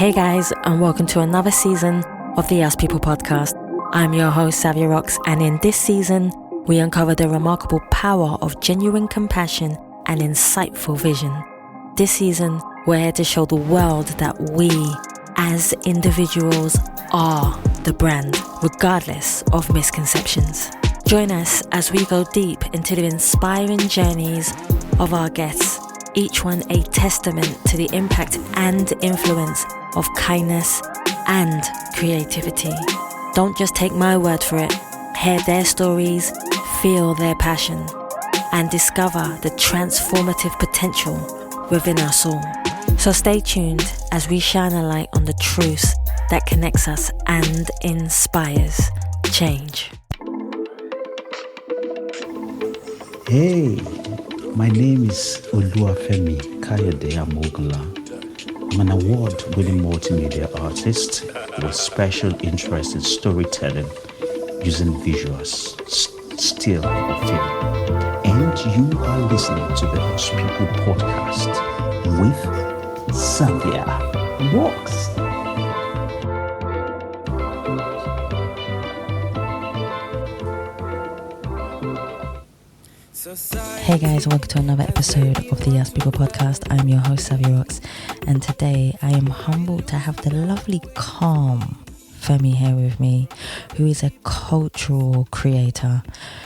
Hey guys, and welcome to another season of the Us People podcast. I'm your host, Savia Rocks, and in this season, we uncover the remarkable power of genuine compassion and insightful vision. This season, we're here to show the world that we, as individuals, are the brand, regardless of misconceptions. Join us as we go deep into the inspiring journeys of our guests, each one a testament to the impact and influence of kindness and creativity. Don't just take my word for it. Hear their stories, feel their passion, and discover the transformative potential within us all. So stay tuned as we shine a light on the truth that connects us and inspires change. Hey, my name is Oluwafemi Amogunla. I'm an award-winning multimedia artist with special interest in storytelling using visuals, still or film. And you are listening to the Us People podcast with Savia Rocks. Hey guys, welcome to another episode of the Us People podcast. I'm your host, Savia Rocks, and today I am humbled to have the lovely, calm Femi here with me, who is a cultural creator.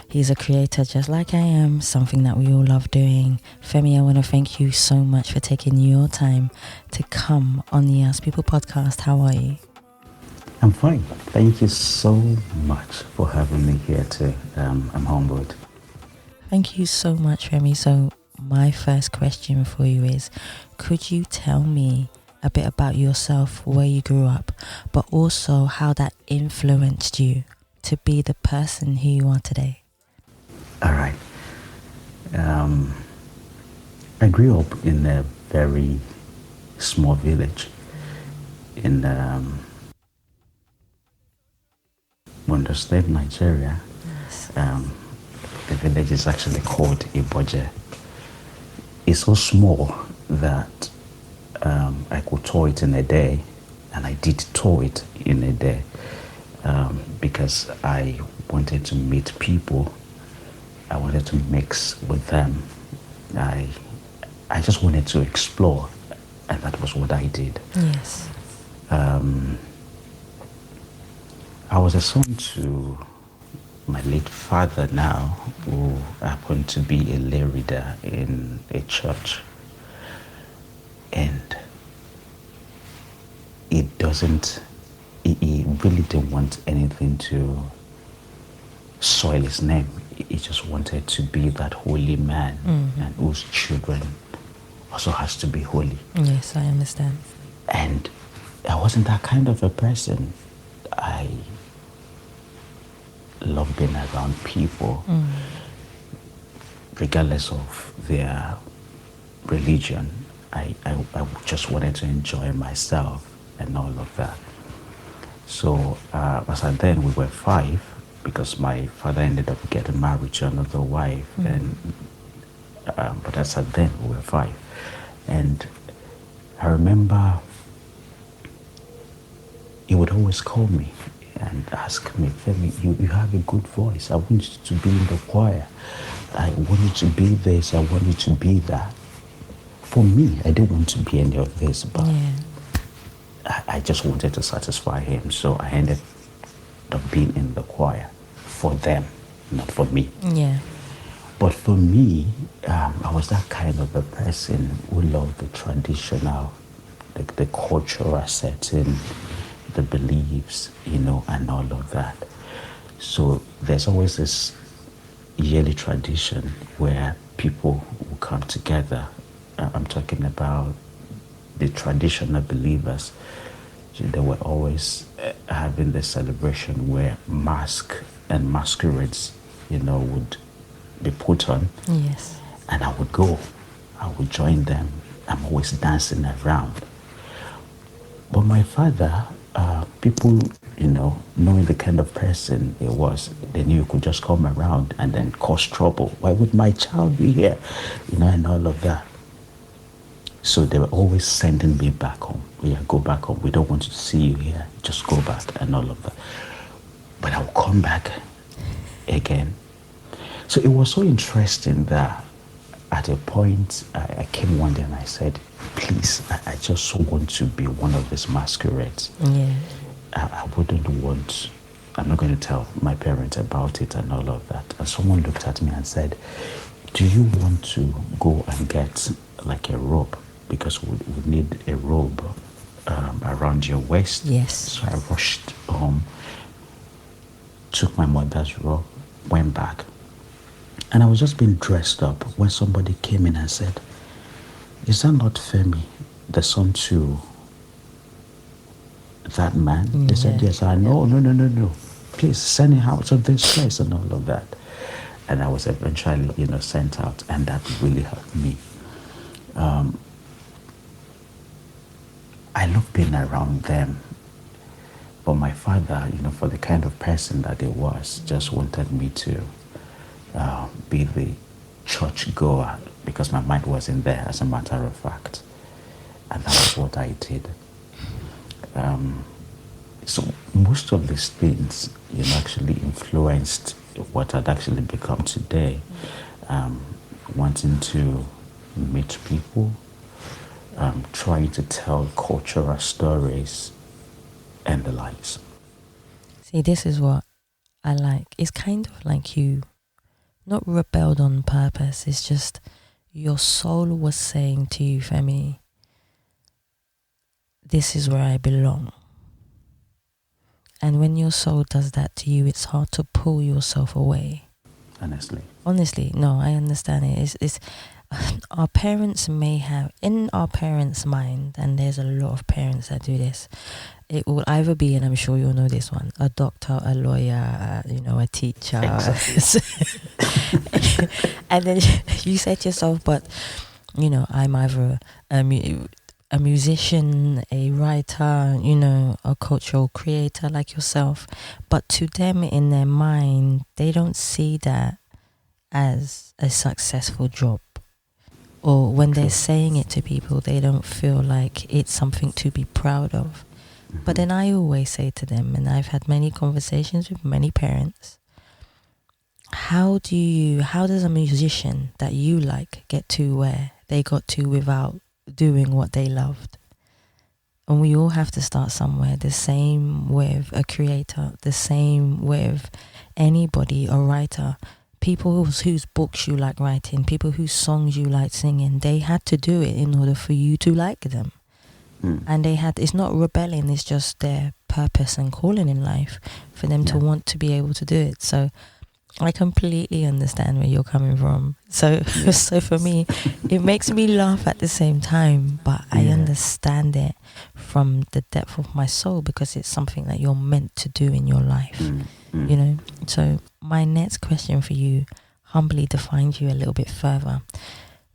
He's a creator just like I am, something that we all love doing. Femi, I want to thank you so much for taking your time to come on the Us People podcast. How are you? I'm fine. Thank you so much for having me here too. I'm humbled. Thank you so much, Femi. So my first question for you is, could you tell me a bit about yourself, where you grew up, but also how that influenced you to be the person who you are today? All right. I grew up in a very small village in Wonder State, Nigeria. Yes. The village is actually called Iboje. It's so small that I could tour it in a day, and I did tour it in a day because I wanted to meet people. I wanted to mix with them. I just wanted to explore, and that was what I did. Yes. I was a son to my late father now, who happened to be a lay reader in a church. And he really didn't want anything to soil his name. He just wanted to be that holy man, and whose children also has to be holy. Yes, I understand. And I wasn't that kind of a person. I love being around people, regardless of their religion. I just wanted to enjoy myself and all of that. So as at then we were 5, because my father ended up getting married to another wife, and but as at then we were 5, and I remember he would always call me and ask me, Femi, you have a good voice. I want you to be in the choir. I want you to be this. I want you to be that. For me, I didn't want to be any of this, but I just wanted to satisfy him. So I ended up being in the choir for them, not for me. Yeah. But for me, I was that kind of a person who loved the traditional, the cultural setting, the beliefs, and all of that. So there's always this yearly tradition where people will come together. I'm talking about the traditional believers. They were always having the celebration where masks and masquerades, would be put on. Yes. And I would go. I would join them. I'm always dancing around. But my father, people, knowing the kind of person he was, they knew you could just come around and then cause trouble. Why would my child be here? And all of that. So they were always sending me back home. Yeah, go back home. We don't want to see you here. Just go back and all of that. But I'll come back again. So it was so interesting that at a point I came one day and I said, please, I just want to be one of these masquerades. Yeah. I wouldn't want, I'm not going to tell my parents about it and all of that. And someone looked at me and said, do you want to go and get like a robe? Because we need a robe around your waist. Yes. So I rushed home, took my mother's robe, went back. And I was just being dressed up when somebody came in and said, is that not Femi, the son to that man? They said, yes. I know, no. Please send him out of this place and all of that. And I was eventually, sent out, and that really helped me. I loved being around them. But my father, for the kind of person that he was, just wanted me to be the church goer because my mind wasn't there, as a matter of fact. And that was what I did. So most of these things, actually influenced what I'd actually become today. Wanting to meet people, trying to tell cultural stories and the likes. See, this is what I like. It's kind of like you not rebelled on purpose. It's just your soul was saying to you, Femi, this is where I belong. And when your soul does that to you, it's hard to pull yourself away. Honestly, no, I understand it. It's our parents may have, in our parents' mind, and there's a lot of parents that do this, it will either be, and I'm sure you'll know this one, a doctor, a lawyer, a teacher. Exactly. And then you say to yourself, but, I'm either a musician, a writer, a cultural creator like yourself. But to them, in their mind, they don't see that as a successful job. Or when they're saying it to people, they don't feel like it's something to be proud of. But then I always say to them, and I've had many conversations with many parents, how does a musician that you like get to where they got to without doing what they loved? And we all have to start somewhere. The same with a creator, the same with anybody, a writer. People whose books you like writing, people whose songs you like singing, they had to do it in order for you to like them. And it's not rebelling, it's just their purpose and calling in life for them to want to be able to do it. So I completely understand where you're coming from. So so for me, it makes me laugh at the same time, but I understand it from the depth of my soul because it's something that you're meant to do in your life. So my next question for you humbly defines you a little bit further,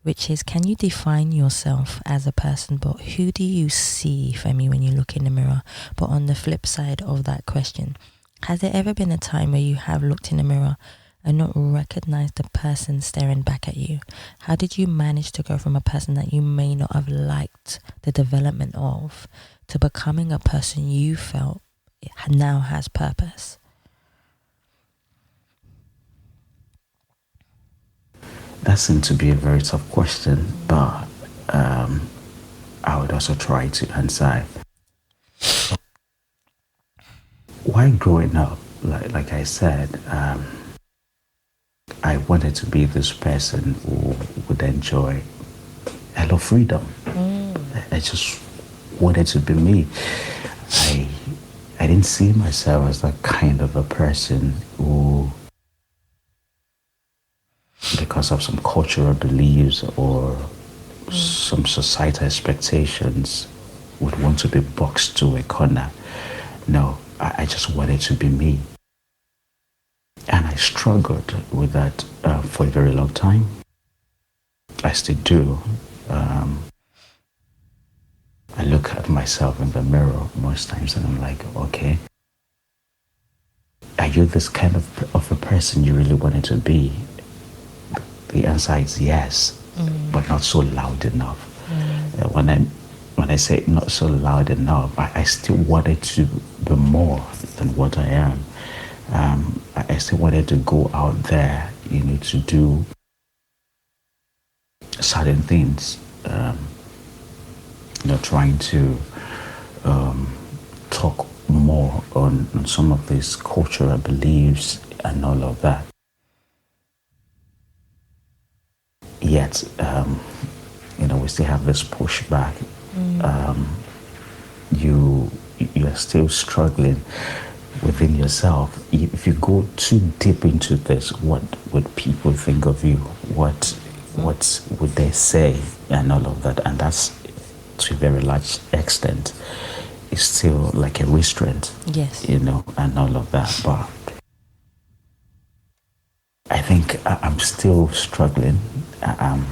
which is, can you define yourself as a person, but who do you see, Femi, when you look in the mirror? But on the flip side of that question, has there ever been a time where you have looked in the mirror and not recognized the person staring back at you? How did you manage to go from a person that you may not have liked the development of to becoming a person you felt now has purpose? That seemed to be a very tough question, but I would also try to answer. While growing up, like I said, I wanted to be this person who would enjoy a lot of freedom. I just wanted to be me. I didn't see myself as that kind of a person who, because of some cultural beliefs or some societal expectations, would want to be boxed to a corner. No, I just wanted to be me. And I struggled with that for a very long time. I still do. I look at myself in the mirror most times and I'm like, okay, are you this kind of a person you really wanted to be? The answer is yes, but not so loud enough. when I say not so loud enough, I still wanted to be more than what I am. I still wanted to go out there, to do certain things. Trying to talk more on some of these cultural beliefs and all of that. Yet, we still have this pushback. You're still struggling within yourself. If you go too deep into this, what would people think of you? What would they say, and all of that? And that's, to a very large extent, is still like a restraint. Yes. And all of that. But I think I'm still struggling, and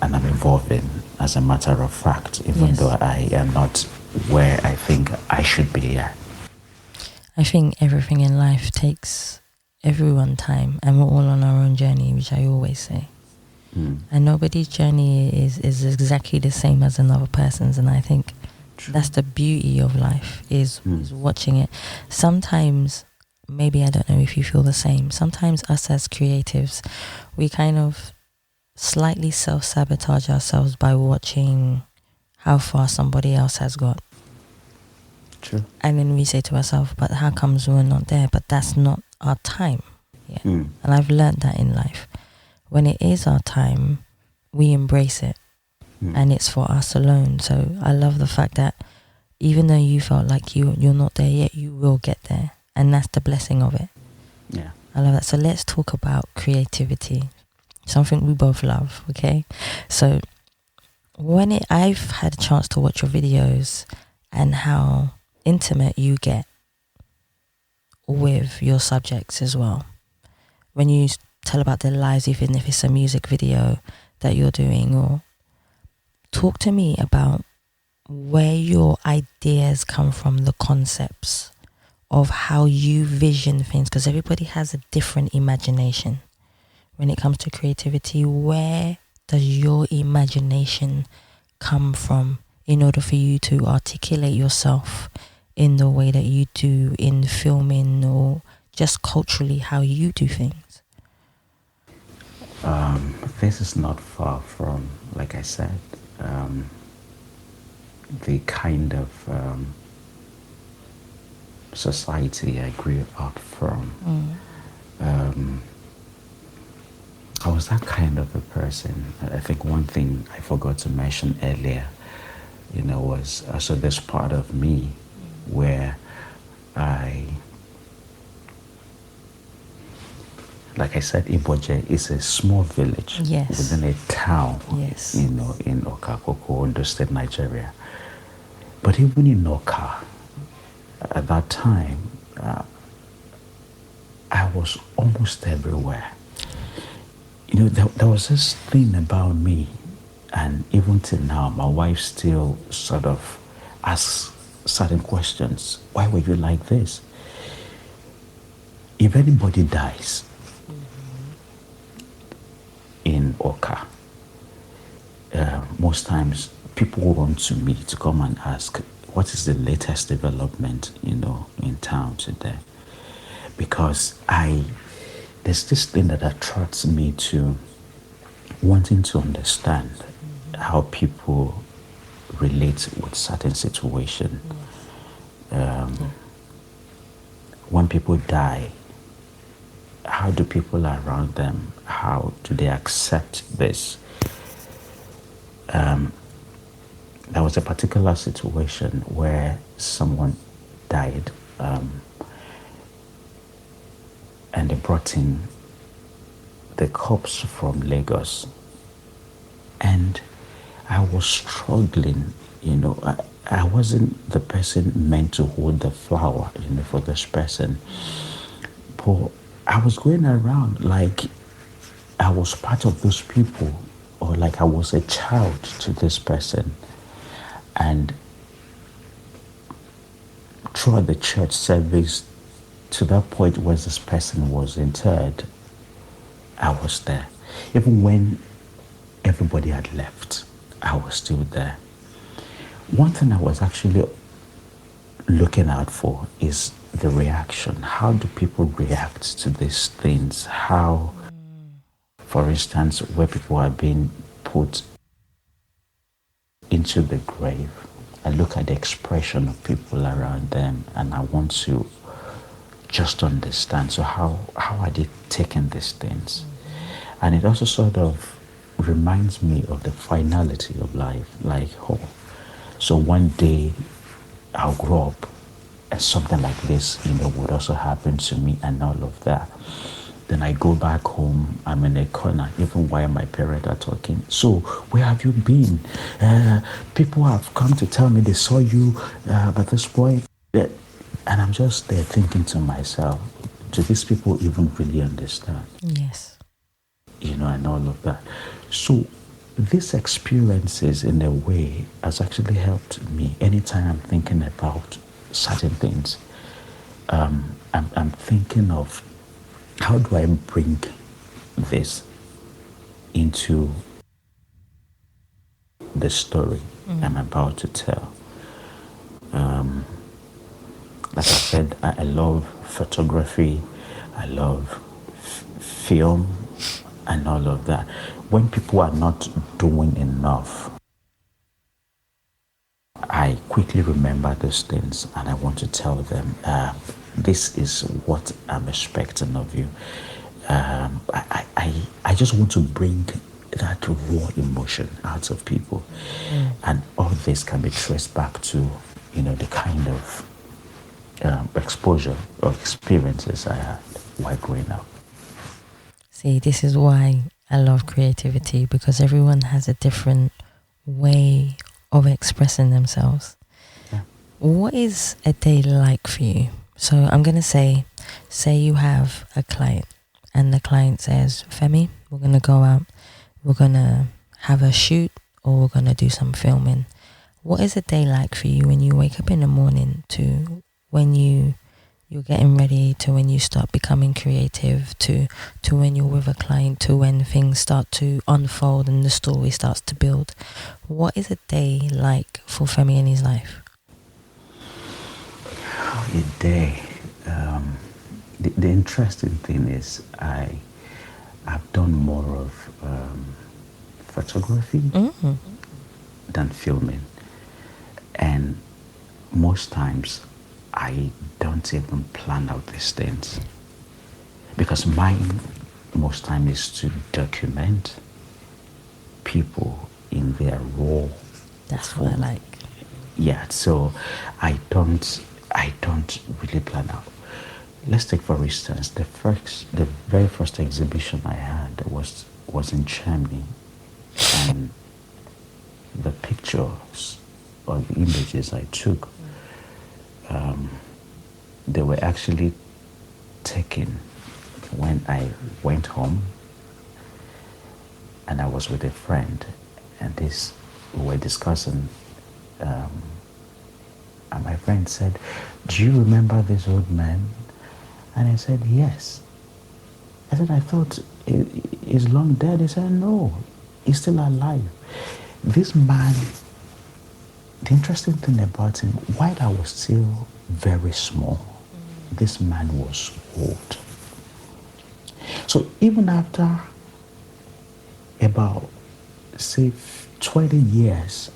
I'm evolving, as a matter of fact, even Yes. though I am not where I think I should be at. I think everything in life takes everyone time, and we're all on our own journey, which I always say. And nobody's journey is exactly the same as another person's, and I think that's the beauty of life, is watching it. Sometimes, maybe, I don't know if you feel the same, sometimes us as creatives, we kind of slightly self-sabotage ourselves by watching how far somebody else has got. True. And then we say to ourselves, but how comes we're not there? But that's not our time. Yeah. And I've learned that in life. When it is our time, we embrace it. And it's for us alone. So I love the fact that even though you felt like you're not there yet, you will get there. And that's the blessing of it. Yeah. I love that. So let's talk about creativity. Something we both love, okay? So I've had a chance to watch your videos and how intimate you get with your subjects as well. When you tell about their lives, even if it's a music video that you're doing, or talk to me about where your ideas come from, the concepts of how you vision things, because everybody has a different imagination. When it comes to creativity, where does your imagination come from in order for you to articulate yourself in the way that you do in filming, or just culturally how you do things? This is not far from, like I said, the kind of society I grew up from. I was that kind of a person. I think one thing I forgot to mention earlier, was also this part of me where like I said, Iboje is a small village within a town, in Okakoko, Ondo State, Nigeria. But even in Oka, at that time, I was almost everywhere. There was this thing about me, and even till now, my wife still sort of asks certain questions. Why were you like this? If anybody dies in Oka, most times people run to me to come and ask, what is the latest development, in town today? Because there's this thing that attracts me to wanting to understand how people relate with certain situations. When people die, how do people around them, how do they accept this? There was a particular situation where someone died, and they brought in the corpse from Lagos. And I was struggling, I wasn't the person meant to hold the flower, for this person. But I was going around like I was part of those people, or like I was a child to this person. And throughout the church service, to that point where this person was interred, I was there. Even when everybody had left, I was still there. one thing I was actually looking out for is the reaction. How do people react to these things? How, for instance, where people are being put into the grave, I look at the expression of people around them and I want to just understand. So how are they taking these things? And it also sort of reminds me of the finality of life. Like, oh, so one day I'll grow up and something like this, would also happen to me and all of that. Then I go back home, I'm in a corner, even while my parents are talking. So, where have you been? People have come to tell me they saw you at this point. And I'm just there thinking to myself, do these people even really understand? Yes. And all of that. So, these experiences, in a way, has actually helped me anytime I'm thinking about certain things. I'm thinking of how do I bring this into the story I'm about to tell. Like I said, I love photography, I love film, and all of that. When people are not doing enough, I quickly remember those things and I want to tell them, this is what I'm expecting of you. I just want to bring that raw emotion out of people. And all this can be traced back to, the kind of exposure or experiences I had while growing up. See, this is why I love creativity, because everyone has a different way of expressing themselves. Yeah. What is a day like for you? So I'm going to say you have a client and the client says, Femi, we're going to go out, we're going to have a shoot, or we're going to do some filming. What is a day like for you when you wake up in the morning to when you're getting ready, to when you start becoming creative, to when you're with a client, to when things start to unfold and the story starts to build? What is a day like for Femi in his life? A day. The interesting thing is I've done more of photography than filming. And most times I don't even plan out these things, because mine most time is to document people in their raw That's form. what I like. Yeah, so I don't really plan out. Let's take, for instance, the very first exhibition I had was in Germany, and the pictures or the images I took, they were actually taken when I went home, and I was with a friend, and we were discussing, and my friend said, "Do you remember this old man?" And I said, "Yes." I said, "I thought he's long dead." He said, "No, he's still alive." This man, the interesting thing about him, while I was still very small, this man was old. So even after about, say, 20 years,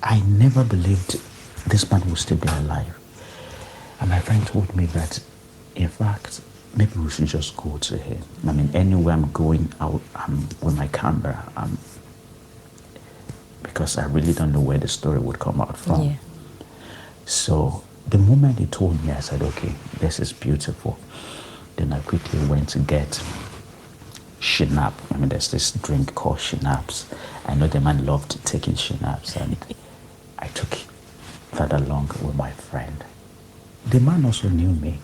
I never believed this man would still be alive. And my friend told me that, in fact, maybe we should just go to him. I mean, anywhere I'm going out, I'm with my camera, because I really don't know where the story would come out from. Yeah. So the moment he told me, I said, okay, this is beautiful. Then I quickly went to get schnapps. I mean, there's this drink called schnapps. I know the man loved taking schnapps, and I took that along with my friend. The man also knew me.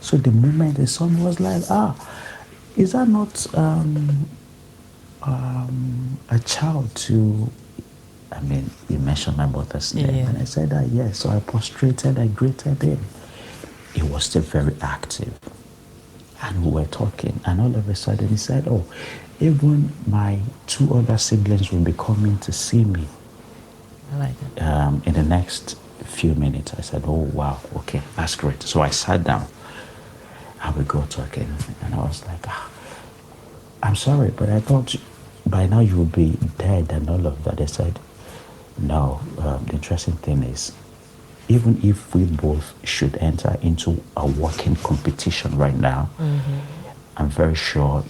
So the moment he saw me, was like, is that not a child to, I mean, you mentioned my mother's name. Yeah. And I said, yes. So I prostrated, I greeted him. He was still very active. And we were talking. And all of a sudden he said, even my two other siblings will be coming to see me. I like that. In the next few minutes, I said, "Oh wow, okay, that's great." So I sat down and we go talking, and I was like, "I'm sorry, but I thought by now you would be dead and all of that." They said, "No. The interesting thing is, even if we both should enter into a working competition right now, I'm very sure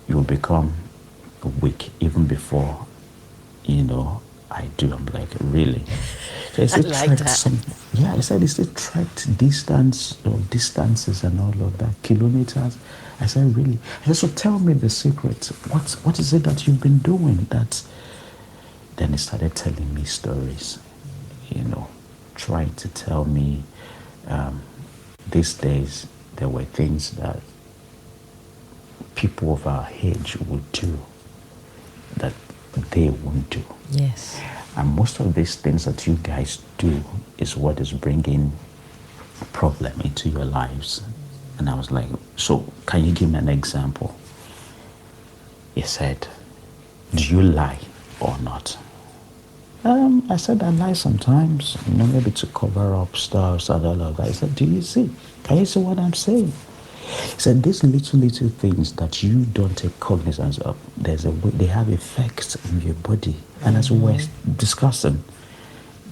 you'll become weak even before, I do." I'm like, "Really?" So I like that. yeah, I said, "It's a tracked distance or distances and all of that, kilometers." I said, "Really?" I said, "So tell me the secret. What is it that you've been doing that?" Then he started telling me stories, trying to tell me these days there were things that people of our age would do that they won't do. Yes. And most of these things that you guys do is what is bringing problem into your lives. And I was like, "So can you give me an example?" He said, "Do you lie or not?" I said, "I lie sometimes, maybe to cover up stuff and all of that." He said, "Do you see? Can you see what I'm saying?" He said, "These little things that you don't take cognizance of, there's a way they have effects on your body." And as we were discussing,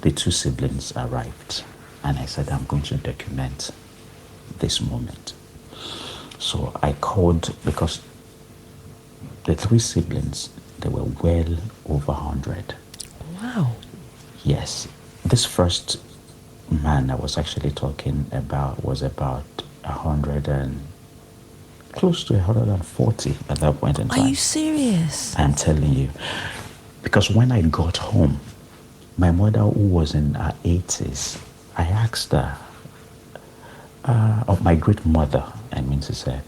the two siblings arrived. And I said, "I'm going to document this moment." So I called, because the three siblings, they were well over 100. Wow. Yes. This first man I was actually talking about was about 100 and close to 140 at that point in time. Are you serious? I'm telling you. Because when I got home, my mother, who was in her 80s, I asked her, of my great mother, I mean to say,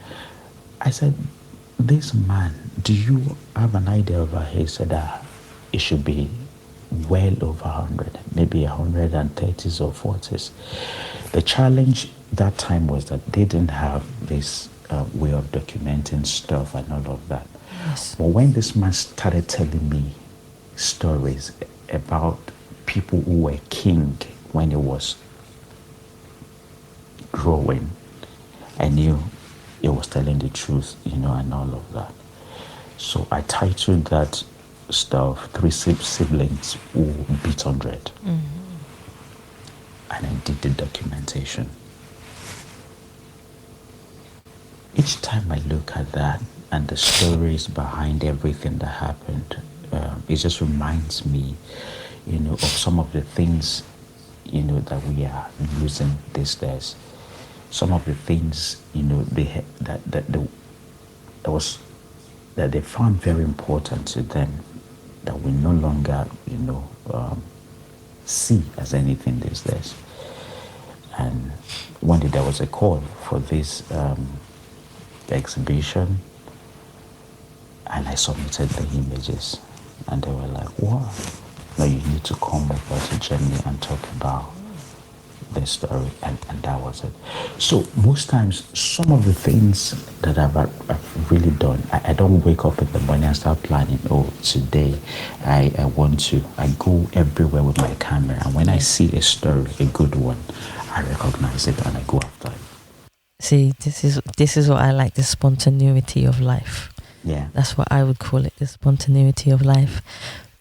I said, "This man, do you have an idea of her?" He said, "It should be well over 100, maybe 130s or 40s. The challenge that time was that they didn't have this way of documenting stuff and all of that." Yes. But when this man started telling me stories about people who were king when he was growing, I knew he was telling the truth, and all of that. So I titled that stuff, Three Siblings Who Beat 100. And I did the documentation. Each time I look at that and the stories behind everything that happened, it just reminds me, of some of the things, that we are using these days. Some of the things, that they found very important to them, that we no longer, see as anything these days. And one day there was a call for this exhibition, and I submitted the images, and they were like, "Wow, no, you need to come over to Germany and talk about this story," and that was it. So most times, some of the things that I've really done, I don't wake up in the morning and start planning, "Oh, today I go everywhere with my camera, and when I see a story, a good one, I recognize it and I go after it." See, this is what I like, the spontaneity of life. Yeah. That's what I would call it, the spontaneity of life.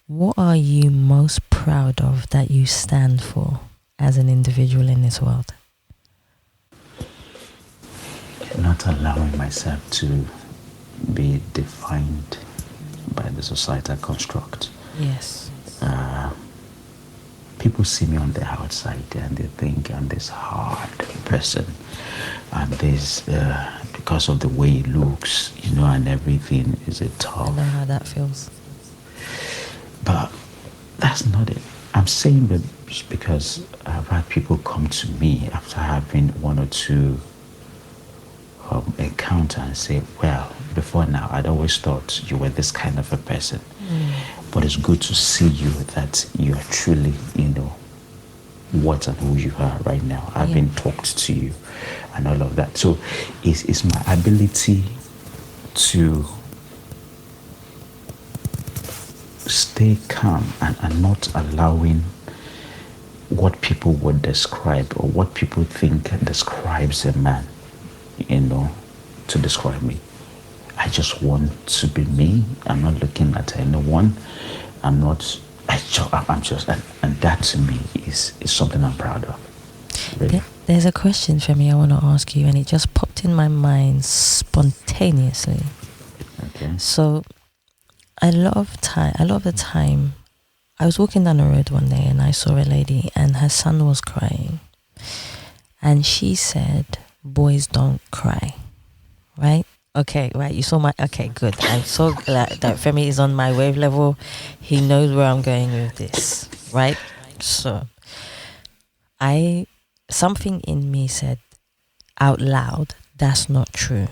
What are you most proud of that you stand for as an individual in this world? Not allowing myself to be defined by the societal construct. Yes. People see me on the outside and they think I'm this hard person, and this because of the way he looks, and everything is a tough. I know how that feels. But that's not it. I'm saying that because I've had people come to me after having one or two encounter and say, "Well, before now, I'd always thought you were this kind of a person. But it's good to see you, that you are truly, what and who you are right now. I've been talked to you and all of that." So it's my ability to stay calm and not allowing what people would describe or what people think describes a man, you know, to describe me. I just want to be me. I'm not looking at anyone. I'm not, I'm just, and that to me is something I'm proud of. Really. There's a question for me I want to ask you, and it just popped in my mind spontaneously. Okay. So, a lot of the time, I was walking down the road one day and I saw a lady and her son was crying. And she said, boys don't cry. Right? Okay, right. You saw my... Okay, good. I'm so glad that Femi is on my wave level. He knows where I'm going with this. Right? So, something in me said out loud, that's not true.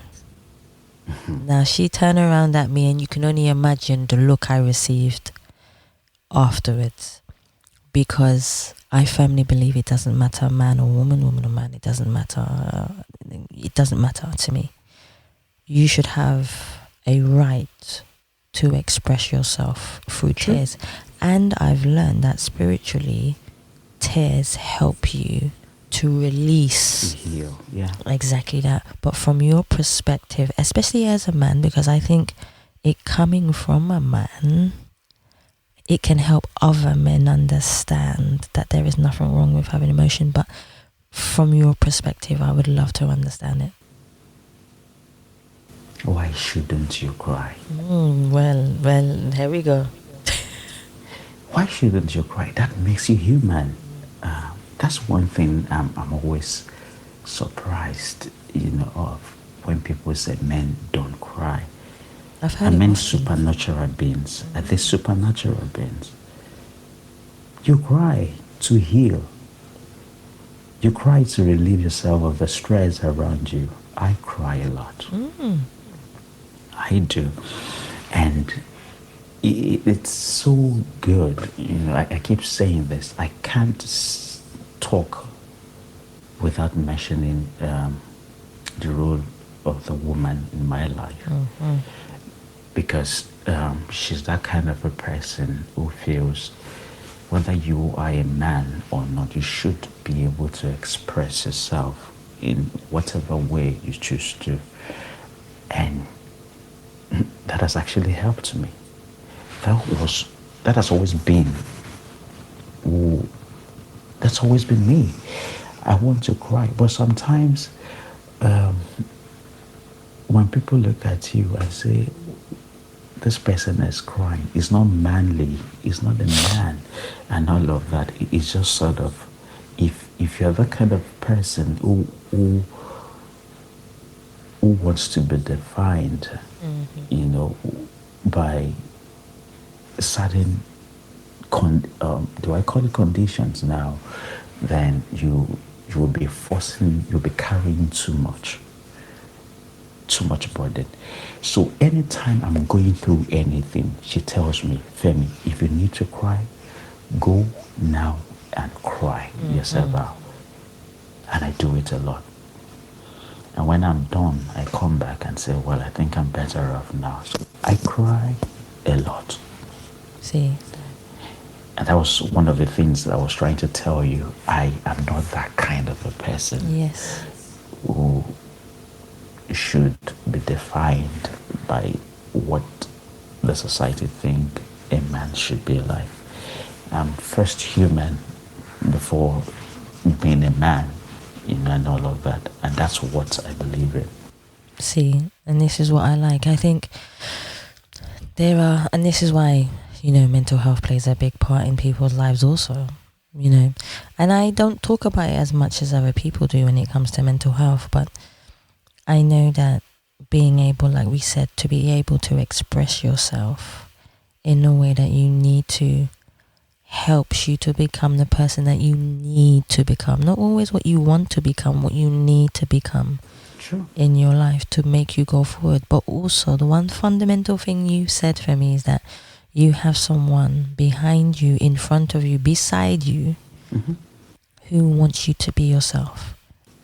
Now, she turned around at me and you can only imagine the look I received afterwards, because I firmly believe it doesn't matter man or woman or man, it doesn't matter to me. You should have a right to express yourself through tears, and I've learned that spiritually tears help you to release, to heal. Yeah, exactly that. But from your perspective, especially as a man, because I think it coming from a man, it can help other men understand that there is nothing wrong with having emotion. But from your perspective, I would love to understand it. Why shouldn't you cry? Well, here we go. Why shouldn't you cry? That makes you human. That's one thing I'm always surprised, of when people say men don't cry. I've heard Men it. supernatural beings. Are they supernatural beings? You cry to heal. You cry to relieve yourself of the stress around you. I cry a lot. I do. And it's so good. I keep saying this. I can't talk without mentioning the role of the woman in my life. Because she's that kind of a person who feels whether you are a man or not, you should be able to express yourself in whatever way you choose to. And that has actually helped me. That has always been me. I want to cry, but sometimes when people look at you and say, this person is crying, it's not manly, it's not a man, and all of that, it's just sort of, if you're the kind of person who wants to be defined, by certain do I call it conditions now, then you will be you'll be carrying too much burden. So anytime I'm going through anything, she tells me, Femi, if you need to cry, go now and cry yourself out. And I do it a lot. And when I'm done, I come back and say, well, I think I'm better off now. So I cry a lot. See? And that was one of the things that I was trying to tell you. I am not that kind of a person. Yes. Who should be defined by what the society think a man should be like. I'm first human before being a man, and all of that. And that's what I believe in. See, and this is what I like. I think and this is why, mental health plays a big part in people's lives also, and I don't talk about it as much as other people do when it comes to mental health, but I know that being able, like we said, to be able to express yourself in a way that you need to helps you to become the person that you need to become. Not always what you want to become, what you need to become. Sure. In your life to make you go forward. But also the one fundamental thing you said for me is that you have someone behind you, in front of you, beside you, who wants you to be yourself.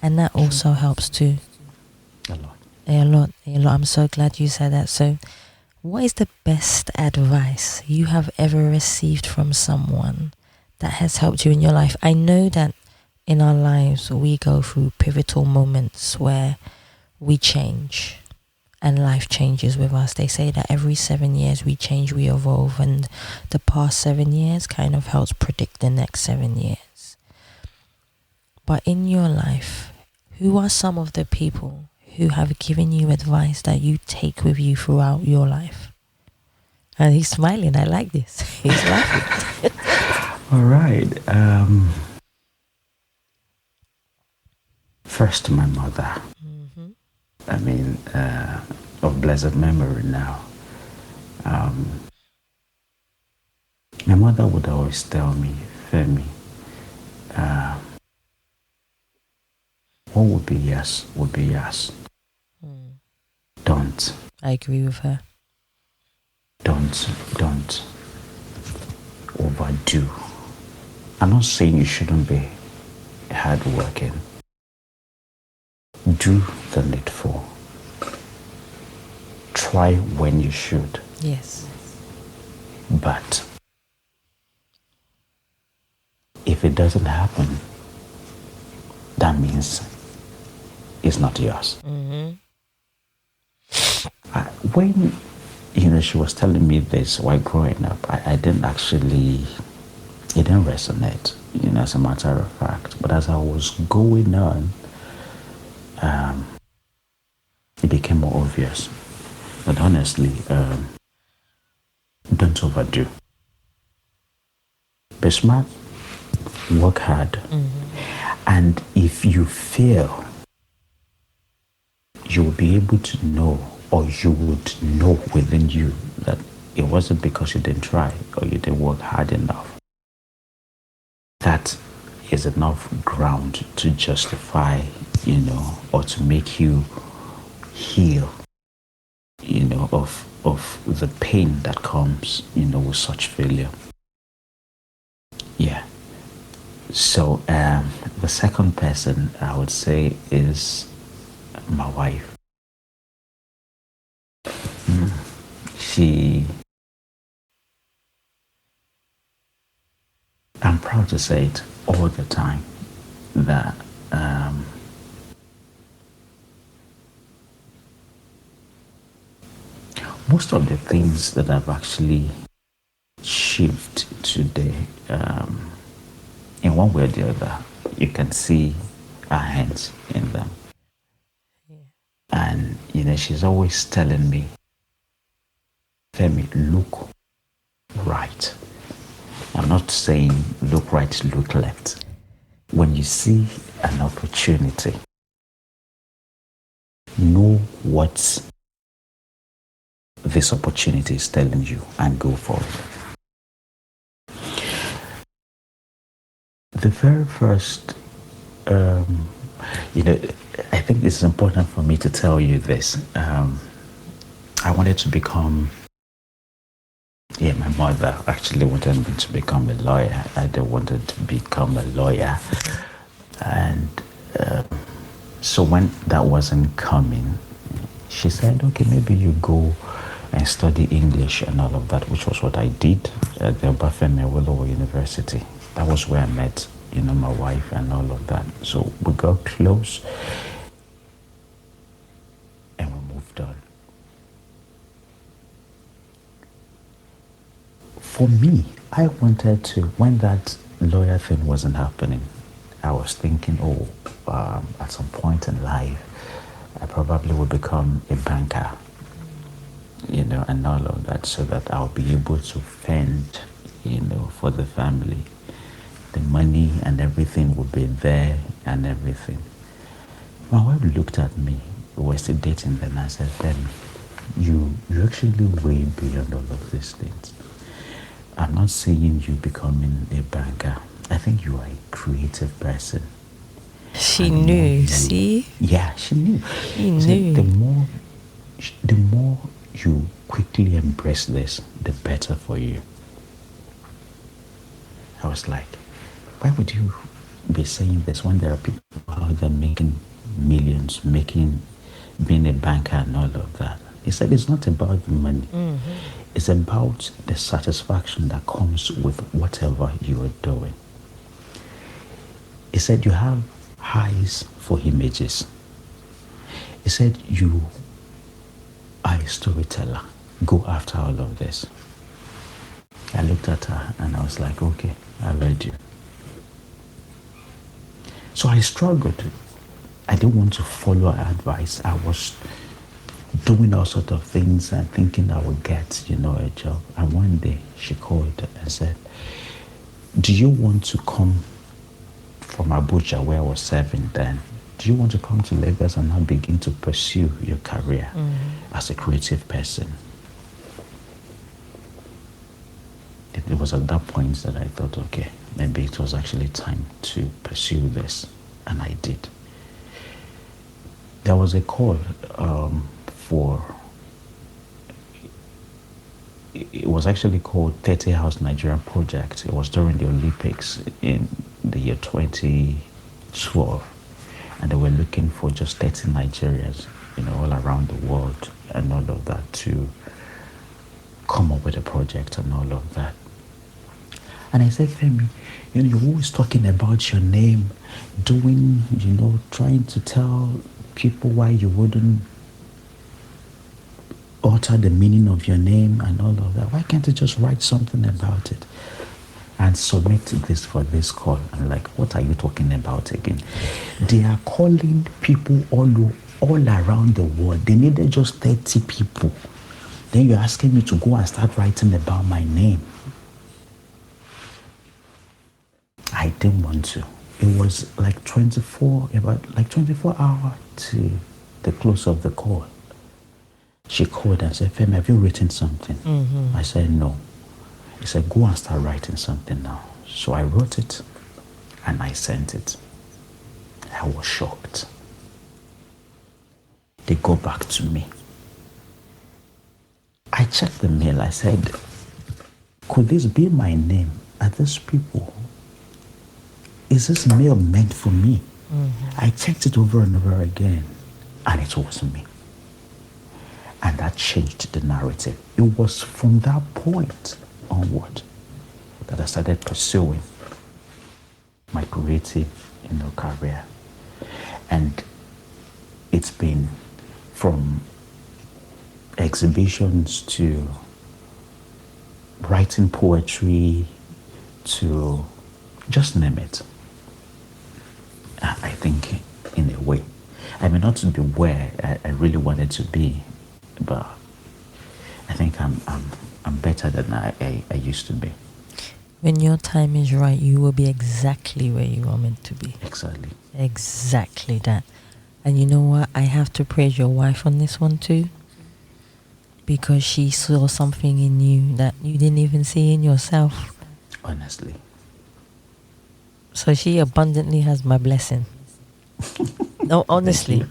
And that also helps too. A lot. I'm so glad you said that. So what is the best advice you have ever received from someone that has helped you in your life? I know that in our lives we go through pivotal moments where we change and life changes with us. They say that every 7 years we change, we evolve, and the past 7 years kind of helps predict the next 7 years. But in your life, who are some of the people who have given you advice that you take with you throughout your life? And he's smiling. I like this. He's laughing. All right. First, my mother. I mean, of blessed memory now. My mother would always tell me, Femi, what would be yes, would be yes. Don't. I agree with her. Don't overdo. I'm not saying you shouldn't be hardworking. Do the needful. Try when you should. Yes. But if it doesn't happen, that means it's not yours. When she was telling me this while growing up, I didn't actually, it didn't resonate, as a matter of fact. But as I was going on, it became more obvious. But honestly, don't overdo. Be smart, work hard, and if you fail, you will be able to know, or you would know within you that it wasn't because you didn't try or you didn't work hard enough. That is enough ground to justify, or to make you heal, of the pain that comes, with such failure. Yeah. So the second person I would say is my wife. I'm proud to say it all the time that most of the things that I've actually achieved today, in one way or the other, you can see our hands in them. And, she's always telling me, Femi, look right. I'm not saying look right, look left. When you see an opportunity, know what this opportunity is telling you and go for it. The very first, I think it's important for me to tell you this. I wanted to become, my mother actually wanted me to become a lawyer. I wanted to become a lawyer. And so when that wasn't coming, she said, okay, maybe you go and study English and all of that, which was what I did at the Oluwafemi Amogunla University. That was where I met, my wife and all of that. So we got close and we moved on. For me, I wanted to, when that lawyer thing wasn't happening, I was thinking, at some point in life, I probably would become a banker, and all of that, so that I'll be able to fend, for the family. The money and everything would be there and everything. My wife looked at me, we were still dating then, I said, Ben, you actually way beyond all of these things. I'm not saying you becoming a banker. I think you are a creative person. She knew, see? Yeah, she knew. She knew. The more you quickly embrace this, the better for you. I was like, why would you be saying this when there are people out there making millions, being a banker and all of that? He said, it's not about the money. It's about the satisfaction that comes with whatever you are doing. He said you have eyes for images. He said you are a storyteller. Go after all of this. I looked at her and I was like, okay, I read you. So I struggled. I didn't want to follow her advice. I was doing all sorts of things and thinking I would get, a job. And one day she called and said, do you want to come from Abuja, where I was serving then? Do you want to come to Lagos and now begin to pursue your career as a creative person? It was at that point that I thought, okay, maybe it was actually time to pursue this. And I did. There was a call it was actually called 30 House Nigerian Project. It was during the Olympics in the year 2012. And they were looking for just 30 Nigerians, all around the world and all of that to come up with a project and all of that. And I said, Femi, you're always talking about your name, doing, trying to tell people why you wouldn't alter the meaning of your name and all of that. Why can't you just write something about it and submit this for this call? I'm like, what are you talking about again? They are calling people all around the world. They needed just 30 people. Then you're asking me to go and start writing about my name. I didn't want to. It was like 24 hours to the close of the call. She called and said, Femi, have you written something? I said, no. He said, go and start writing something now. So I wrote it and I sent it. I was shocked. They go back to me. I checked the mail. I said, could this be my name? Are these people? Is this mail meant for me? I checked it over and over again, and it was me. And that changed the narrative. It was from that point onward that I started pursuing my creative, career. And it's been from exhibitions to writing poetry to just name it. I think in a way, I may not be where I really wanted to be, but I think I'm better than I used to be. When your time is right, you will be exactly where you are meant to be. Exactly. Exactly that. And you know what? I have to praise your wife on this one too, because she saw something in you that you didn't even see in yourself. Honestly. So she abundantly has my blessing. No, honestly.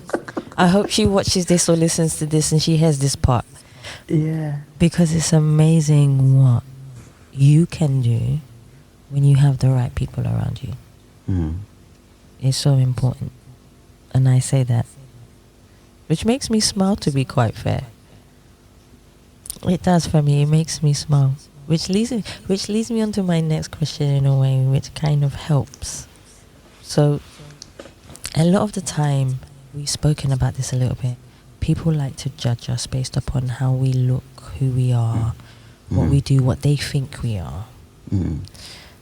I hope she watches this or listens to this and she hears this part. Yeah. Because it's amazing what you can do when you have the right people around you. It's so important. And I say that, which makes me smile, to be quite fair. It does for me. It makes me smile. Which leads me on to my next question in a way, which kind of helps. So, a lot of the time, we've spoken about this a little bit. People like to judge us based upon how we look, who we are, what we do, what they think we are.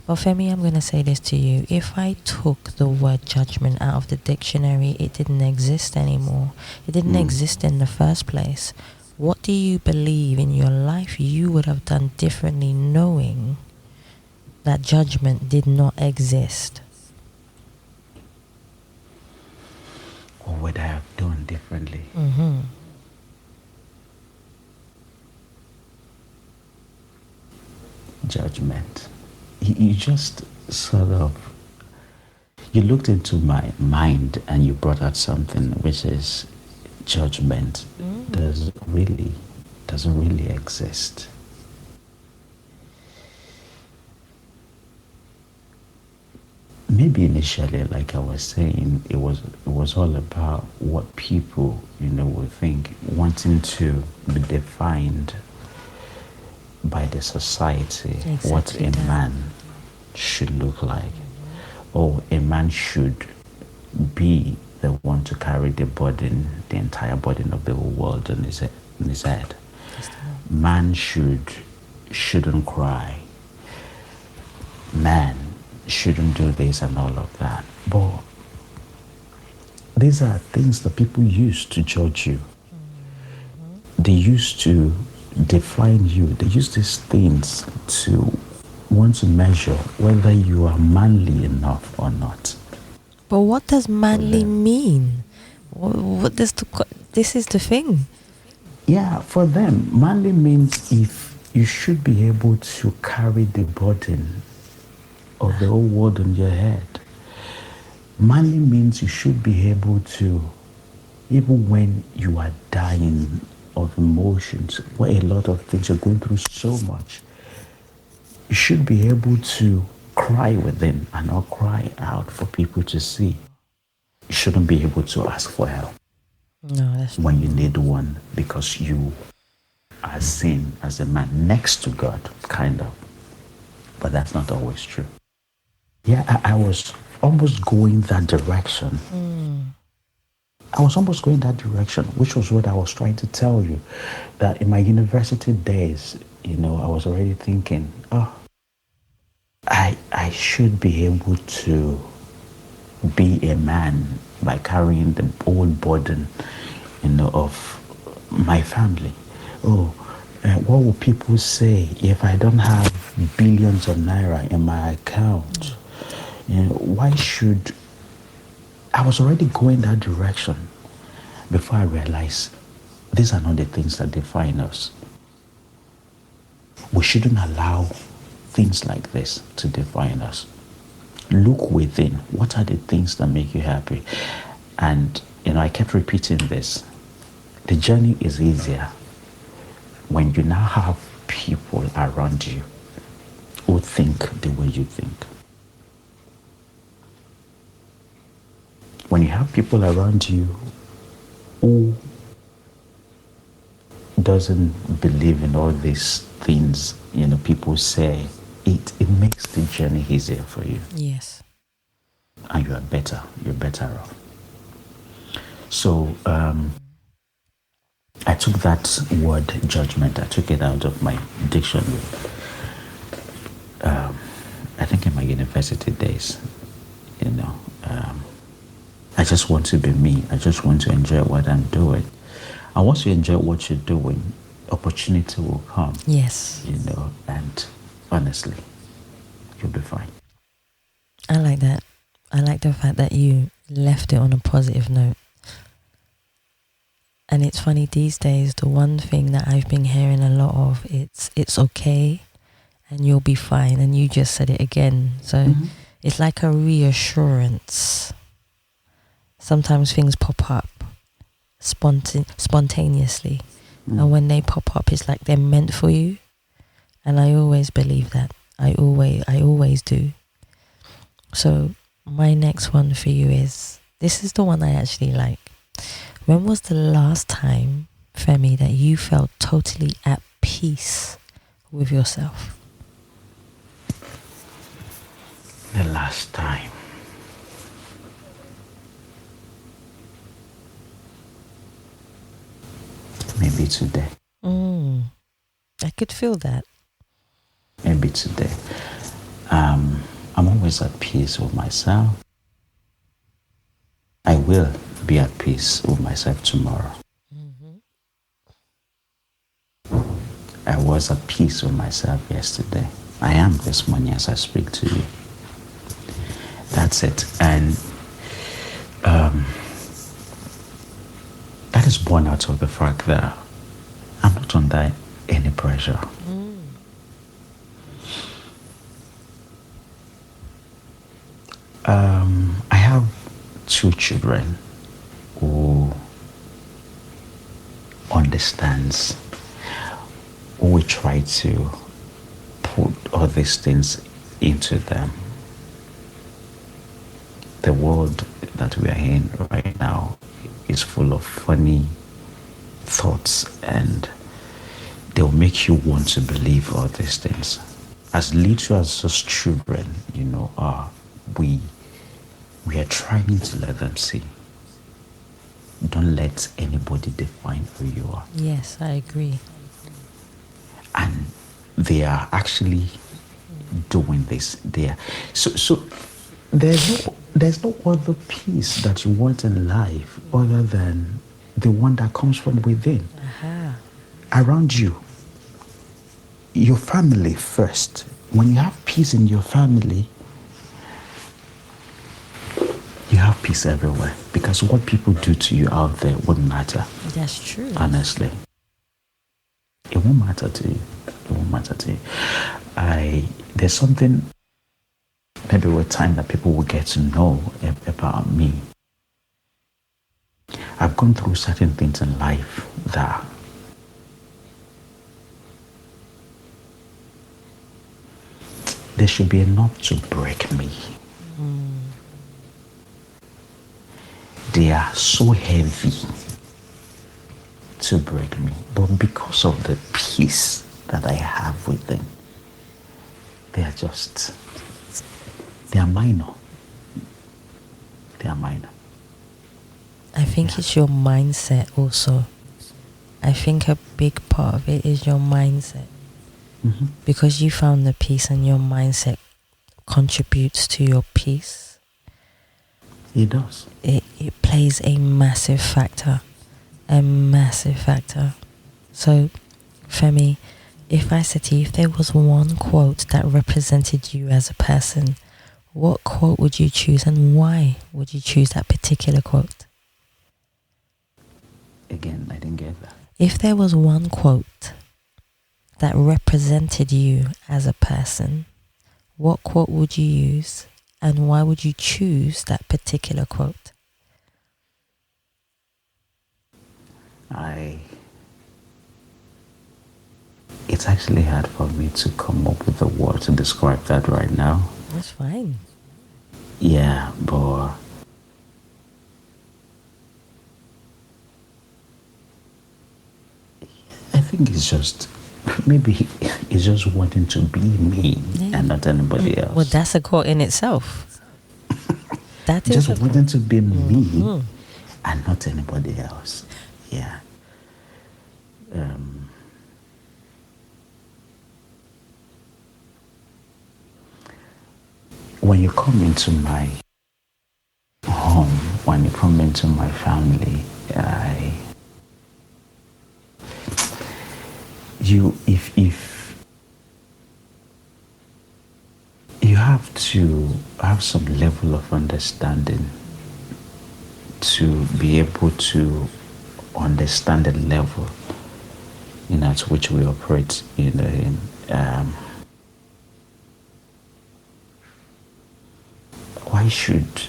But Femi, I'm going to say this to you. If I took the word judgment out of the dictionary, it didn't exist anymore. It didn't exist in the first place. What do you believe in your life you would have done differently knowing that judgment did not exist? What would I have done differently? Judgment. You just sort of, you looked into my mind and you brought out something which is judgment. Doesn't really exist. Maybe initially, like I was saying, it was all about what people, would think, wanting to be defined by the society what Exactly a that. man should look like. Or a man should be the one to carry the burden, the entire burden of the whole world on his head. Man shouldn't cry. Man shouldn't do this and all of that. But these are things that people use to judge you. They used to define you. They use these things to want to measure whether you are manly enough or not. But what does manly them. mean? What does this is the thing. Yeah, for them, manly means if you should be able to carry the burden of the whole world on your head. Manly means you should be able to, even when you are dying of emotions, where a lot of things, you're going through so much, you should be able to cry within and not cry out for people to see. You shouldn't be able to ask for help No, that's when you need one because you are seen as a man next to God, kind of. But that's not always true. Yeah, I was almost going that direction. I was almost going that direction, which was what I was trying to tell you. That in my university days, I was already thinking, I should be able to be a man by carrying the whole burden, of my family. What will people say if I don't have billions of naira in my account? Why should... I was already going that direction before I realized these are not the things that define us. We shouldn't allow things like this to define us. Look within. What are the things that make you happy? And, I kept repeating this. The journey is easier when you now have people around you who think the way you think. When you have people around you who doesn't believe in all these things, people say, it makes the journey easier for you. yes. And you're better off. So I took that word judgment, I took it out of my dictionary. I think in my university days, I just want to be me. I just want to enjoy what I'm doing. And once you enjoy what you're doing, opportunity will come. Yes. And honestly, you'll be fine. I like that. I like the fact that you left it on a positive note. And it's funny these days, the one thing that I've been hearing a lot of, it's okay and you'll be fine. And you just said it again. So it's like a reassurance. Sometimes things pop up spontaneously. And when they pop up, it's like they're meant for you. And I always believe that. I always do. So my next one for you this is the one I actually like. When was the last time, Femi, that you felt totally at peace with yourself? The last time. Maybe today. I could feel that. Maybe today. I'm always at peace with myself. I will be at peace with myself tomorrow. I was at peace with myself yesterday. I am this morning as I speak to you. That's it. And that is born out of the fact that I'm not under any pressure. I have 2 children who understands, who we try to put all these things into them. The world that we are in right now is full of funny thoughts, and they'll make you want to believe all these things. As little as those children, we are trying to let them see. Don't let anybody define who you are. Yes, I agree. And they are actually doing this. So there's no other peace that you want in life other than the one that comes from within. Around you, your family first. When you have peace in your family, you have peace everywhere, because what people do to you out there wouldn't matter. That's true. Honestly, it won't matter to you. It won't matter to you. There's something, maybe with time, that people will get to know about me. I've gone through certain things in life that there should be enough to break me. They are so heavy to break me, but because of the peace that I have within, they are minor. They are minor. I think it's your mindset also. I think a big part of it is your mindset. Mm-hmm. Because you found the peace, and your mindset contributes to your peace. It does. It plays a massive factor. A massive factor. So, Femi, if I said to you, if there was one quote that represented you as a person, what quote would you choose, and why would you choose that particular quote? Again, I didn't get that. If there was one quote that represented you as a person, what quote would you use, and why would you choose that particular quote? It's actually hard for me to come up with a word to describe that right now. That's fine. Yeah, but I think it's just, maybe it's just wanting to be me and not anybody else. Well, that's a quote in itself. That is just wanting to be me Mm-hmm. and not anybody else. Yeah. When you come into my home, when you come into my family, if you have to have some level of understanding to be able to understand the level at which we operate why should,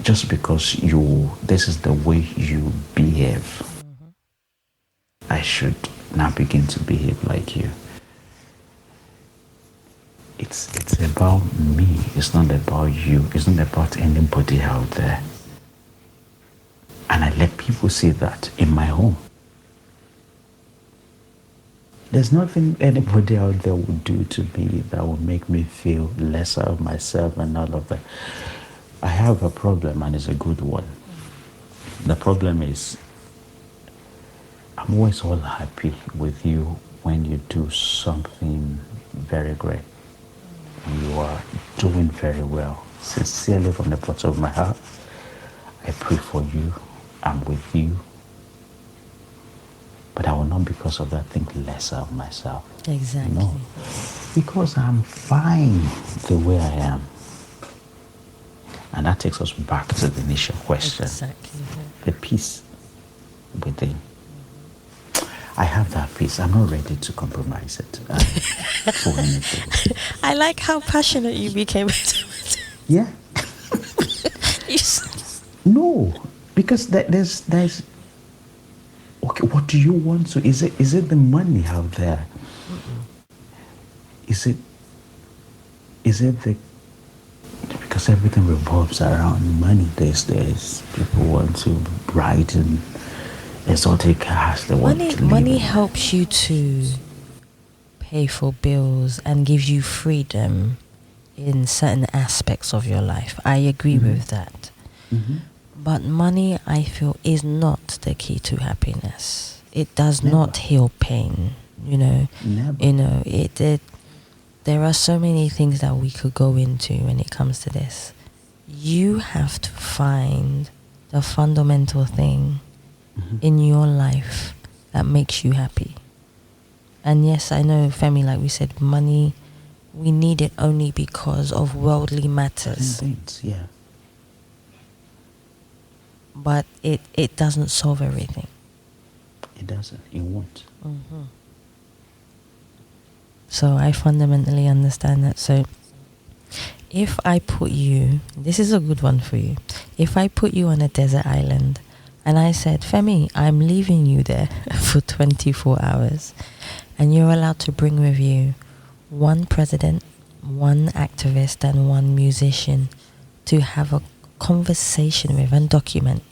just because this is the way you behave, I should now begin to behave like you? It's about me. It's not about you. It's not about anybody out there. And I let people see that in my home. There's nothing anybody out there would do to me that would make me feel lesser of myself and all of that. I have a problem, and it's a good one. The problem is, I'm always all happy with you when you do something very great. You are doing very well. Sincerely, from the bottom of my heart, I pray for you. I'm with you. But I will not, because of that, think lesser of myself. Exactly. No. Because I'm fine the way I am. And that takes us back to the initial question. Exactly. The peace within. I have that peace. I'm not ready to compromise it for anything. I like how passionate you became. Yeah. No, because there's okay. What do you want to? Is it the money out there? Is it the? Because everything revolves around money these days. People want to brighten exotic cars. They want to live Money in. helps you to pay for bills and gives you freedom in certain aspects of your life. I agree with that. Mm-hmm. But money, I feel, is not the key to happiness. It does Never. not heal pain. Never. There are so many things that we could go into when it comes to this. You have to find the fundamental thing in your life that makes you happy. And yes, I know, Femi, like we said, money, we need it only because of worldly matters. Things, yeah. But it doesn't solve everything. It doesn't. It won't. Mm-hmm. So I fundamentally understand that. So if I put you, this is a good one for you. If I put you on a desert island and I said, Femi, I'm leaving you there for 24 hours and you're allowed to bring with you one president, one activist and one musician to have a conversation with and document,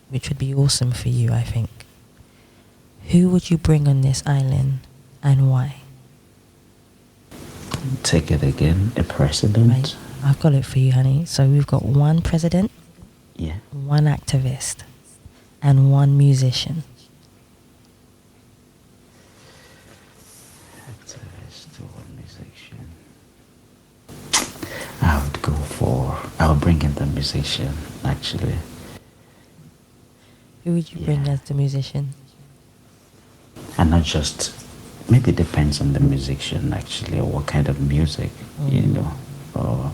which would be awesome for you, I think. Who would you bring on this island and why? Take it again. A president. Right. I've got it for you, honey. So we've got one president, Yeah. one activist, and one musician. Activist or musician. I would bring in the musician, actually. Who would you bring as the musician? And not just, maybe it depends on the musician, actually, or what kind of music, you know. Or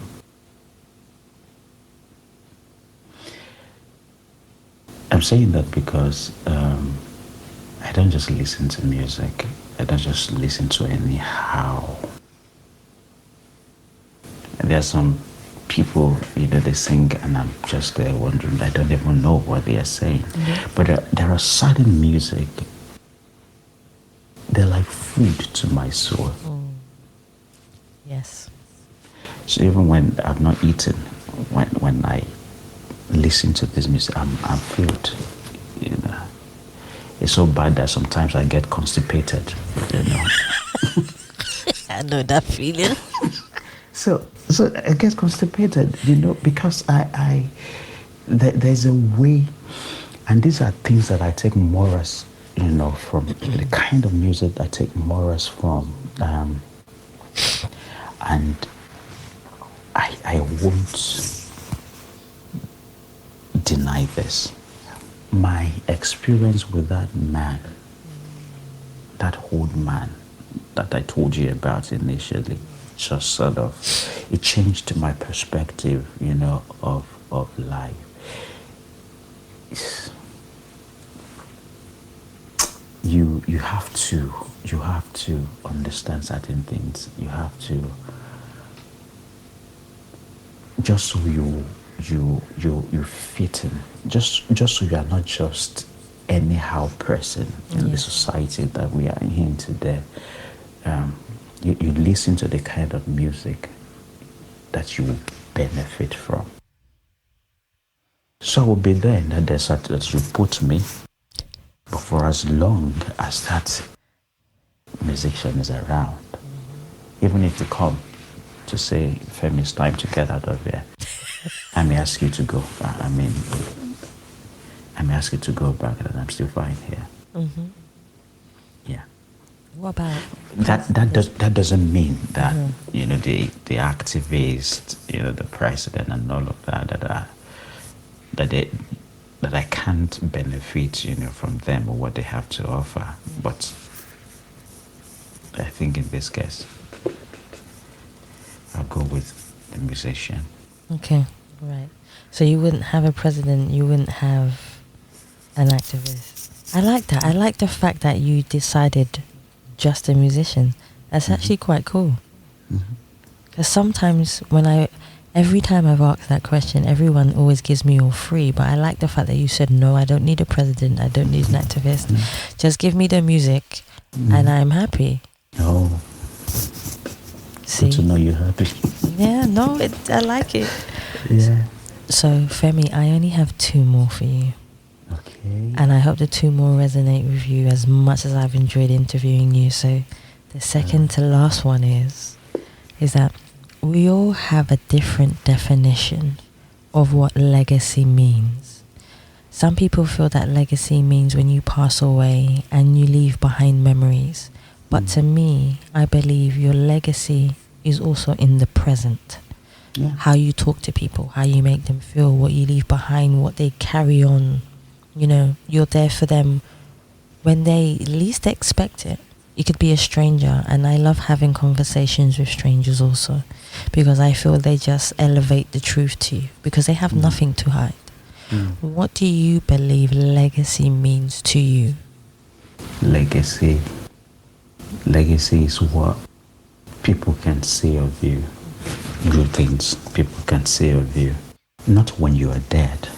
I'm saying that because I don't just listen to music. I don't just listen to anyhow. There are some people, they sing and I'm just there wondering, I don't even know what they are saying. Mm-hmm. But there are certain music, they're like food to my soul. Yes. So even when I've not eaten, when I listen to this music, I'm filled. It's so bad that sometimes I get constipated. I know that feeling. So I get constipated, because there's a way, and these are things that I take morals, from the kind of music I take morals from, and I won't deny this. My experience with that man, that old man that I told you about initially, just sort of, it changed my perspective, of life. You have to understand certain things. You have to, just so you fit in, just so you are not just anyhow person in the society that we are in today. You listen to the kind of music that you will benefit from. So I will be there in that desert that you put me, but for as long as that musician is around, even if they come to say, Femi, it's time to get out of here, I may ask you to go. I may ask you to go back, and I'm still fine here. Mm-hmm. Yeah. What about that doesn't mean that the activist, the president and all of that I can't benefit from them or what they have to offer. But I think in this case I'll go with the musician. Okay, right. So you wouldn't have a president, you wouldn't have an activist. I like that. I like the fact that you decided just a musician. That's actually quite cool. Because sometimes every time I've asked that question, everyone always gives me all three. But I like the fact that you said, no, I don't need a president, I don't need an activist. Just give me the music and I'm happy. Oh. See? Good to know you're happy. Yeah, no, I like it. Yeah. So, Femi, I only have two more for you. Okay. And I hope the two more resonate with you as much as I've enjoyed interviewing you. So the second to last one is that we all have a different definition of what legacy means. Some people feel that legacy means when you pass away and you leave behind memories. But to me, I believe your legacy is also in the present. Yeah. How you talk to people, how you make them feel, what you leave behind, what they carry on. You know, you're there for them when they least expect it. You could be a stranger, and I love having conversations with strangers also, because I feel they just elevate the truth to you because they have nothing to hide. What do you believe legacy means to you? Legacy is what people can say of you. Good things people can say of you. Not when you are dead,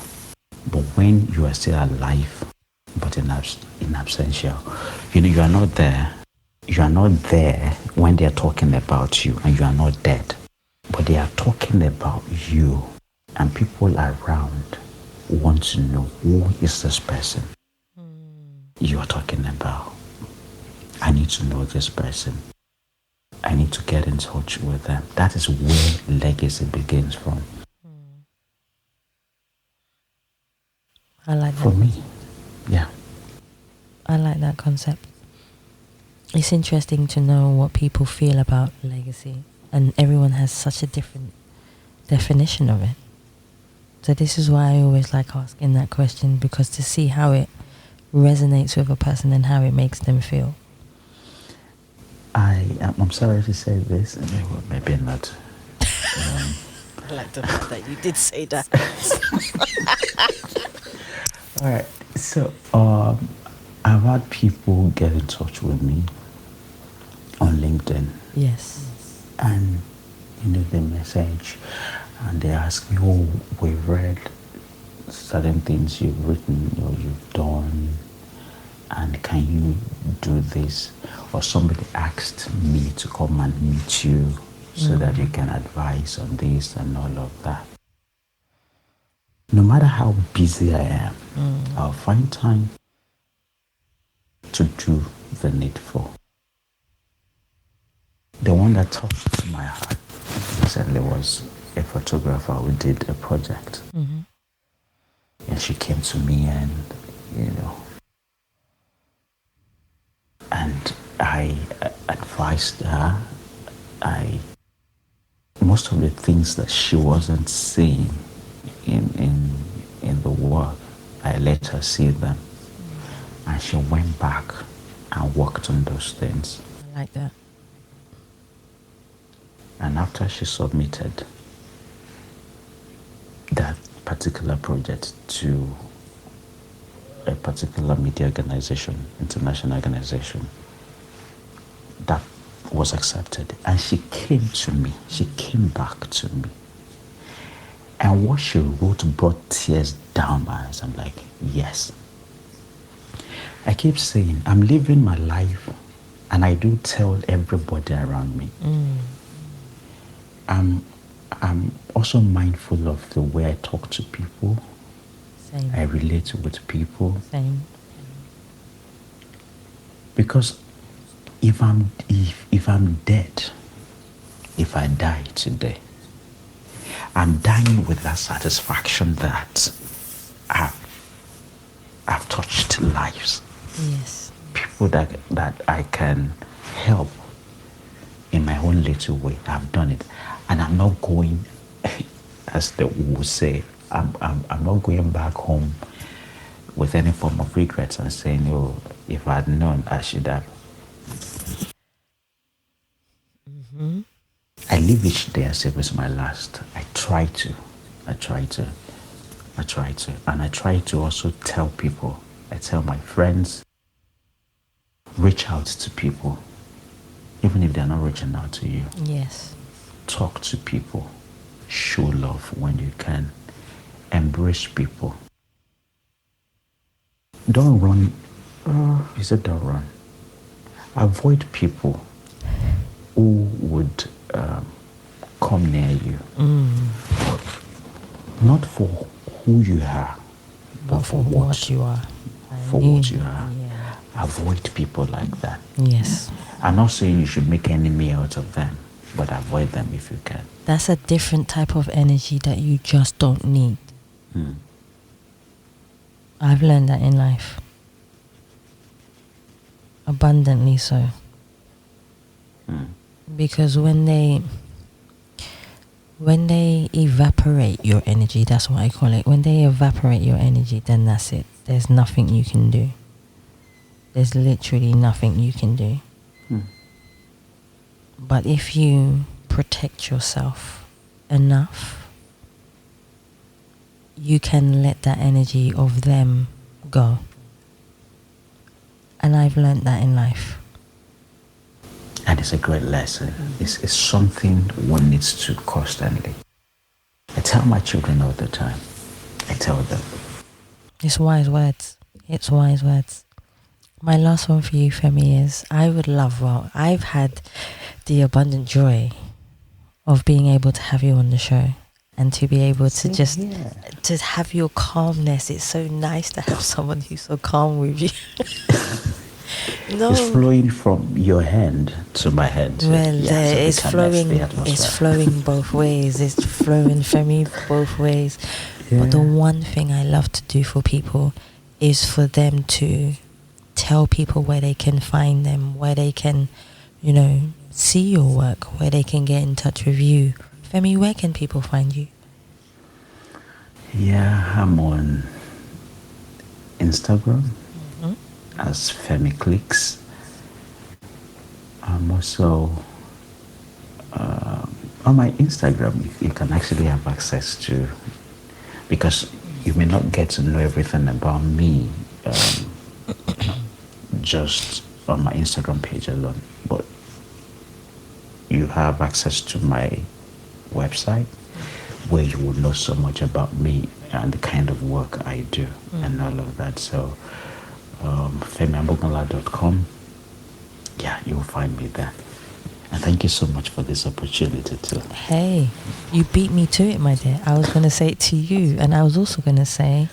but when you are still alive, but in absentia. You know, you are not there. You are not there when they are talking about you, and you are not dead. But they are talking about you, and people around want to know, who is this person you are talking about? I need to know this person. I need to get in touch with them. That is where legacy begins from. I like that. For me, yeah. I like that concept. It's interesting to know what people feel about legacy, and everyone has such a different definition of it. So this is why I always like asking that question, because to see how it resonates with a person and how it makes them feel. I'm sorry to say this, maybe not. I like the fact that you did say that. All right. So I've had people get in touch with me on LinkedIn. Yes. And they message and they ask me, oh, we've read certain things you've written or you've done, and can you do this? Or somebody asked me to come and meet you so that you can advise on this and all of that. No matter how busy I am, I'll find time to do the needful. The one that touched my heart recently was a photographer who did a project. And she came to me and, and I advised her. Most of the things that she wasn't seeing in the work, I let her see them. And she went back and worked on those things. I like that. And after she submitted that particular project to a particular media organization, international organization, that was accepted. And she came to me. She came back to me. And what she wrote brought tears down my eyes. I'm like, yes. I keep saying, I'm living my life, and I do tell everybody around me. I'm also mindful of the way I talk to people. Same. I relate with people. Same. Because if I'm dead, if I die today, I'm dying with that satisfaction that I've touched lives. Yes. People that I can help in my own little way. I've done it. And I'm not going, as they would say, I'm not going back home with any form of regrets and saying, oh, if I'd known, I should have. I live each day as if it was my last. I try to. And I try to also tell people, I tell my friends, reach out to people, even if they're not reaching out to you. Yes. Talk to people. Show love when you can. Embrace people. Don't run. Don't run. Avoid people who would come near you. Not for who you are, but for what you are. For what you are. Yeah. Avoid people like that. Yes. I'm not saying you should make enemy out of them, but avoid them if you can. That's a different type of energy that you just don't need. I've learned that in life. Abundantly so. Because when they evaporate your energy, that's what I call it. When they evaporate your energy, then that's it. There's nothing you can do. There's literally nothing you can do. But if you protect yourself enough, you can let that energy of them go. And I've learned that in life. And it's a great lesson. It's something one needs to constantly. I tell my children all the time. I tell them. It's wise words. It's wise words. My last one for you, Femi, is I've had the abundant joy of being able to have you on the show and to be able to to have your calmness. It's so nice to have someone who's so calm with you. No. It's flowing from your hand to my head. Well, it's flowing. It's flowing both ways. It's flowing for me both ways. Yeah. But the one thing I love to do for people is for them to tell people where they can find them, where they can, see your work, where they can get in touch with you. Femi, where can people find you? Yeah, I'm on Instagram. As Femi Clicks. I'm also on my Instagram. You can actually have access to, because you may not get to know everything about me just on my Instagram page alone, but you have access to my website where you will know so much about me and the kind of work I do and all of that. So FemiAmogunla.com. Yeah, you'll find me there. And thank you so much for this opportunity too. Hey, you beat me to it, my dear. I was going to say it to you, and I was also going to say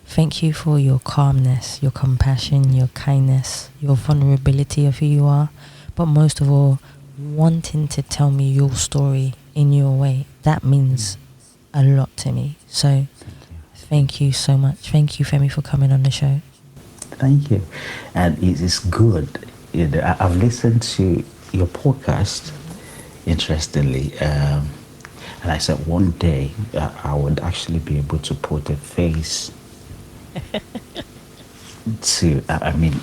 thank you for your calmness, your compassion, your kindness, your vulnerability of who you are, but most of all, wanting to tell me your story in your way. That means a lot to me. So thank you so much. Thank you, Femi, for coming on the show. Thank you. And it is good. I've listened to your podcast, interestingly, and I said one day I would actually be able to put a face to, I mean,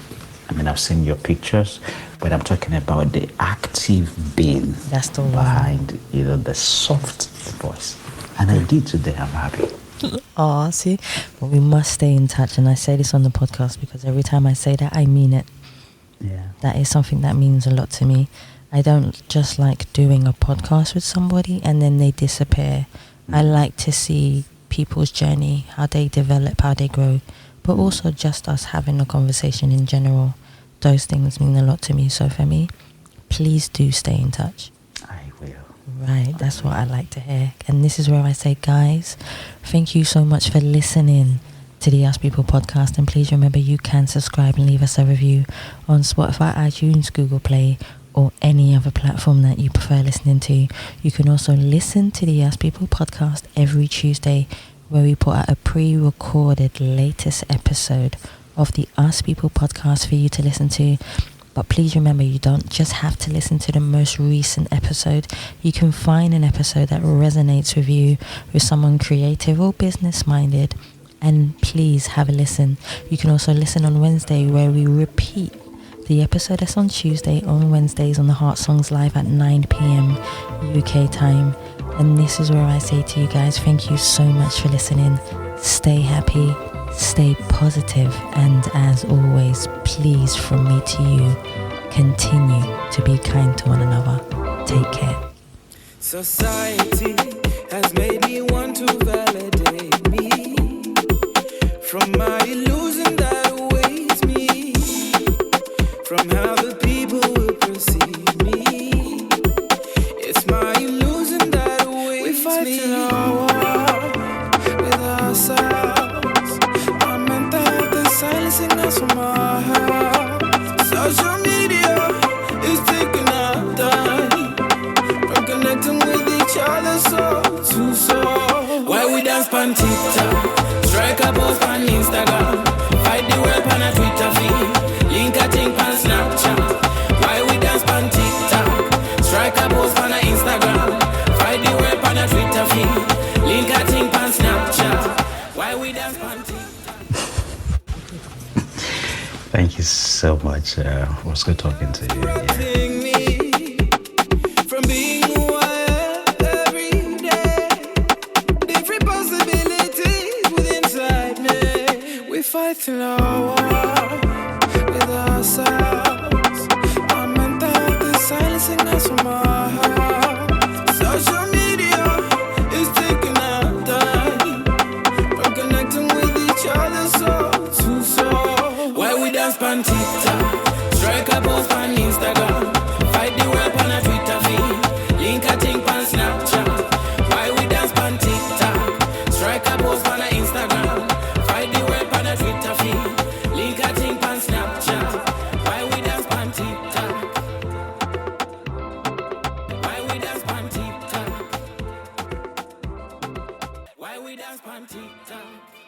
I've seen your pictures, but I'm talking about the active being that's the behind, the soft voice. And I did today. I'm happy. Oh, see, but we must stay in touch, and I say this on the podcast because every time I say that, I mean it. Yeah, that is something that means a lot to me. I don't just like doing a podcast with somebody and then they disappear. I like to see people's journey, how they develop, how they grow, but also just us having a conversation in general. Those things mean a lot to me. So Femi, please do stay in touch. I will. Right, that's what I like to hear. And this is where I say, guys, thank you so much for listening to the Ask People podcast. And please remember, you can subscribe and leave us a review on Spotify, iTunes, Google Play, or any other platform that you prefer listening to. You can also listen to the Ask People podcast every Tuesday, where we put out a pre-recorded latest episode of the Ask People podcast for you to listen to. But please remember, you don't just have to listen to the most recent episode. You can find an episode that resonates with you, with someone creative or business minded, and please have a listen. You can also listen on Wednesday, where we repeat the episode that's on Tuesday on Wednesdays on the Heart Songs Live at 9 p.m. UK time. And this is where I say to you guys, thank you so much for listening. Stay happy, stay positive, and as always, please, from me to you, continue to be kind to one another. Take care. Society has made me want to validate me from my illusion that awaits me, from how the people will perceive me. It's my illusion that awaits me. We fight in our war with ourselves. I'm silencing us from our heart. Social media is taking our time from connecting with each other soul to soul. Why we dance on TikTok, strike a post on Instagram, fight the web on a Twitter feed, link a thing on Snapchat. Why we dance on TikTok, strike a post on a Instagram, fight the web on a Twitter feed, link a thing on Snapchat. Why we dance on TikTok? Thank you so much. It was good talking to you. Yeah. From being who I am every day, different possibilities within inside me. We fight till our war with ourselves. Our mental health is silencing us from our heart. Social media is taking our time from connecting with each other soul to soul. Why we dance on TikTok, strike a post on Instagram, fight the web on a Twitter feed, link a thing on Snapchat. Why we dance on TikTok, strike a post on a Instagram, fight the web on a Twitter feed, link a thing on Snapchat. Why we dance on TikTok? Why we dance on TikTok? Why we dance on TikTok?